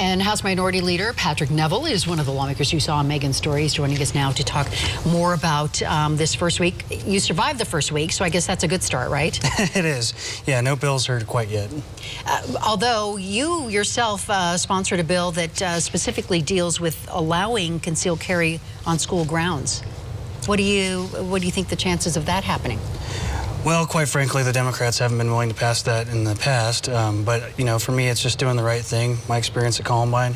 And House Minority Leader Patrick Neville is one of the lawmakers you saw on Megan's story. He's joining us now to talk more about this first week. You survived the first week, so I guess that's a good start, right? It is. Yeah, no bills heard quite yet. Although you yourself sponsored a bill that specifically deals with allowing concealed carry on school grounds. What do you think the chances of that happening? Well, quite frankly, the Democrats haven't been willing to pass that in the past. But, you know, for me, it's just doing the right thing. My experience at Columbine,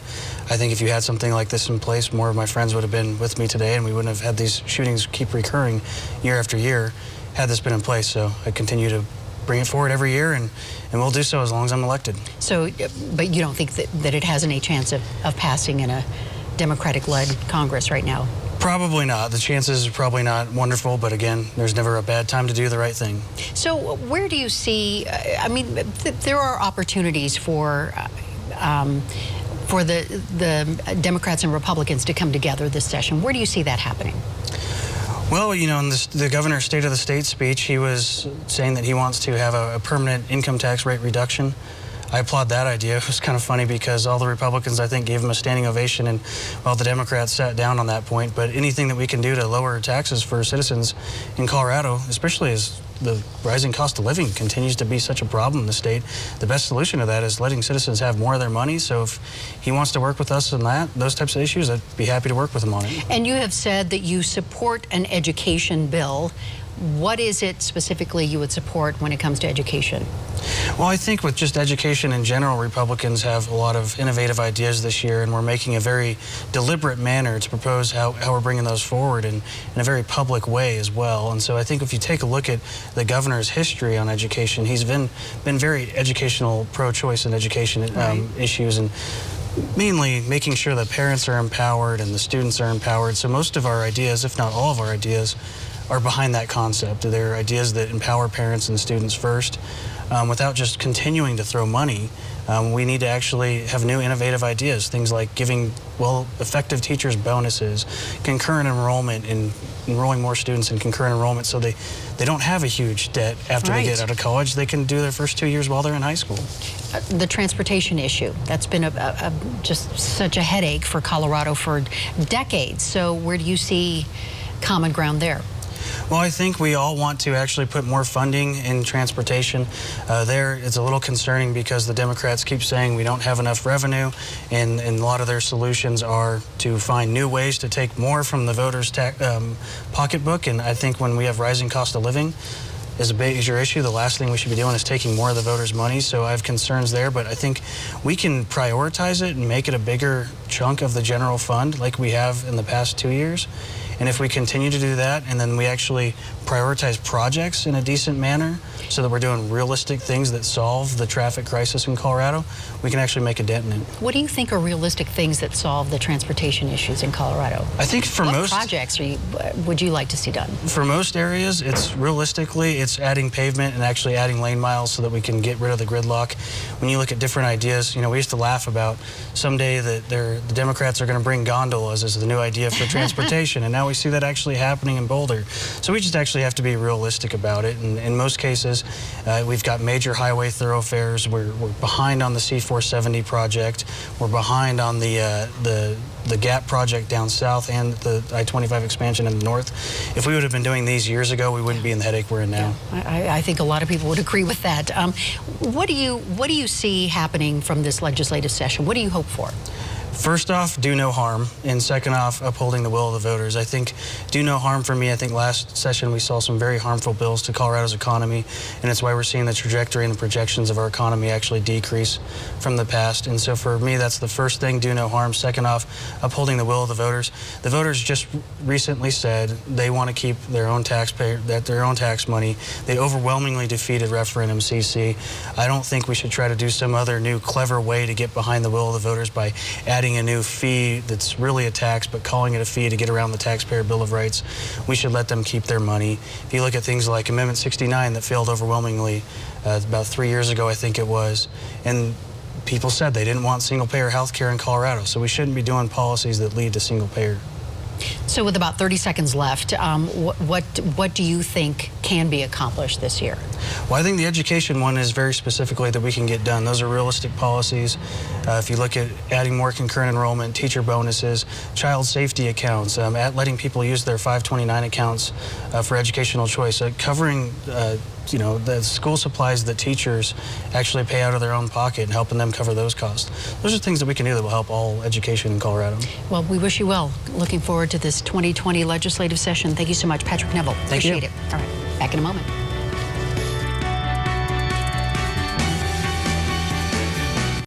I think if you had something like this in place, more of my friends would have been with me today, and we wouldn't have had these shootings keep recurring year after year had this been in place. So I continue to bring it forward every year, and we'll do so as long as I'm elected. So, but you don't think that it has any chance of passing in a Democratic-led Congress right now? Probably not. The chances are probably not wonderful, but again, there's never a bad time to do the right thing. So where do you see, I mean, there are opportunities for the Democrats and Republicans to come together this session. Where do you see that happening? Well, you know, in the governor's State of the State speech, he was saying that he wants to have a permanent income tax rate reduction. I applaud that idea. It was kind of funny because all the Republicans, I think, gave him a standing ovation, and well, the Democrats sat down on that point. But anything that we can do to lower taxes for citizens in Colorado, especially as the rising cost of living continues to be such a problem in the state, the best solution to that is letting citizens have more of their money. So if he wants to work with us on those types of issues, I'd be happy to work with him on it. And you have said that you support an education bill. What is it specifically you would support when it comes to education? Well, I think with just education in general, Republicans have a lot of innovative ideas this year, and we're making a very deliberate manner to propose how we're bringing those forward in a very public way as well. And so I think if you take a look at the governor's history on education, he's been very educational, pro-choice in education issues, and mainly making sure that parents are empowered and the students are empowered. So most of our ideas, if not all of our ideas, are behind that concept. They're ideas that empower parents and students first. Without just continuing to throw money, we need to actually have new innovative ideas, things like giving, well, effective teachers bonuses, concurrent enrollment, and enrolling more students in concurrent enrollment so they don't have a huge debt after they get out of college. They can do their first 2 years while they're in high school. The transportation issue, that's been just such a headache for Colorado for decades. So where do you see common ground there? Well, I think we all want to actually put more funding in transportation. There, it's a little concerning because the Democrats keep saying we don't have enough revenue, and a lot of their solutions are to find new ways to take more from the voters' pocketbook. And I think when we have rising cost of living is a major issue, the last thing we should be doing is taking more of the voters' money. So I have concerns there, but I think we can prioritize it and make it a bigger chunk of the general fund like we have in the past 2 years. And if we continue to do that, and then we actually prioritize projects in a decent manner so that we're doing realistic things that solve the traffic crisis in Colorado, we can actually make a dent in it. What do you think are realistic things that solve the transportation issues in Colorado? I think for most projects would you like to see done? For most areas, it's adding pavement and actually adding lane miles so that we can get rid of the gridlock. When you look at different ideas, you know, we used to laugh about someday that the Democrats are going to bring gondolas as the new idea for transportation, and now we see that actually happening in Boulder. So we just actually have to be realistic about it. And in most cases, we've got major highway thoroughfares. We're behind on the C-470 project. We're behind on the GAP project down south and the I-25 expansion in the north. If we would have been doing these years ago, we wouldn't be in the headache we're in now. Yeah, I think a lot of people would agree with that. What do you see happening from this legislative session? What do you hope for? First off, do no harm, and second off, upholding the will of the voters. I think do no harm for me. I think last session we saw some very harmful bills to Colorado's economy, and it's why we're seeing the trajectory and the projections of our economy actually decrease from the past. And so for me, that's the first thing, do no harm. Second off, upholding the will of the voters. The voters just recently said they want to keep their own tax money. They overwhelmingly defeated referendum CC. I don't think we should try to do some other new clever way to get behind the will of the voters by adding a new fee that's really a tax, but calling it a fee to get around the Taxpayer Bill of Rights. We should let them keep their money. If you look at things like Amendment 69 that failed overwhelmingly about 3 years ago, I think it was, and people said they didn't want single-payer health care in Colorado, so we shouldn't be doing policies that lead to single-payer. So with about 30 seconds left, what do you think can be accomplished this year? Well, I think the education one is very specifically that we can get done. Those are realistic policies. If you look at adding more concurrent enrollment, teacher bonuses, child safety accounts, at letting people use their 529 accounts for educational choice, covering the school supplies that teachers actually pay out of their own pocket and helping them cover those costs. Those are things that we can do that will help all education in Colorado. Well, we wish you well. Looking forward to this 2020 legislative session. Thank you so much, Patrick Neville. Thank you. Appreciate it. All right, back in a moment.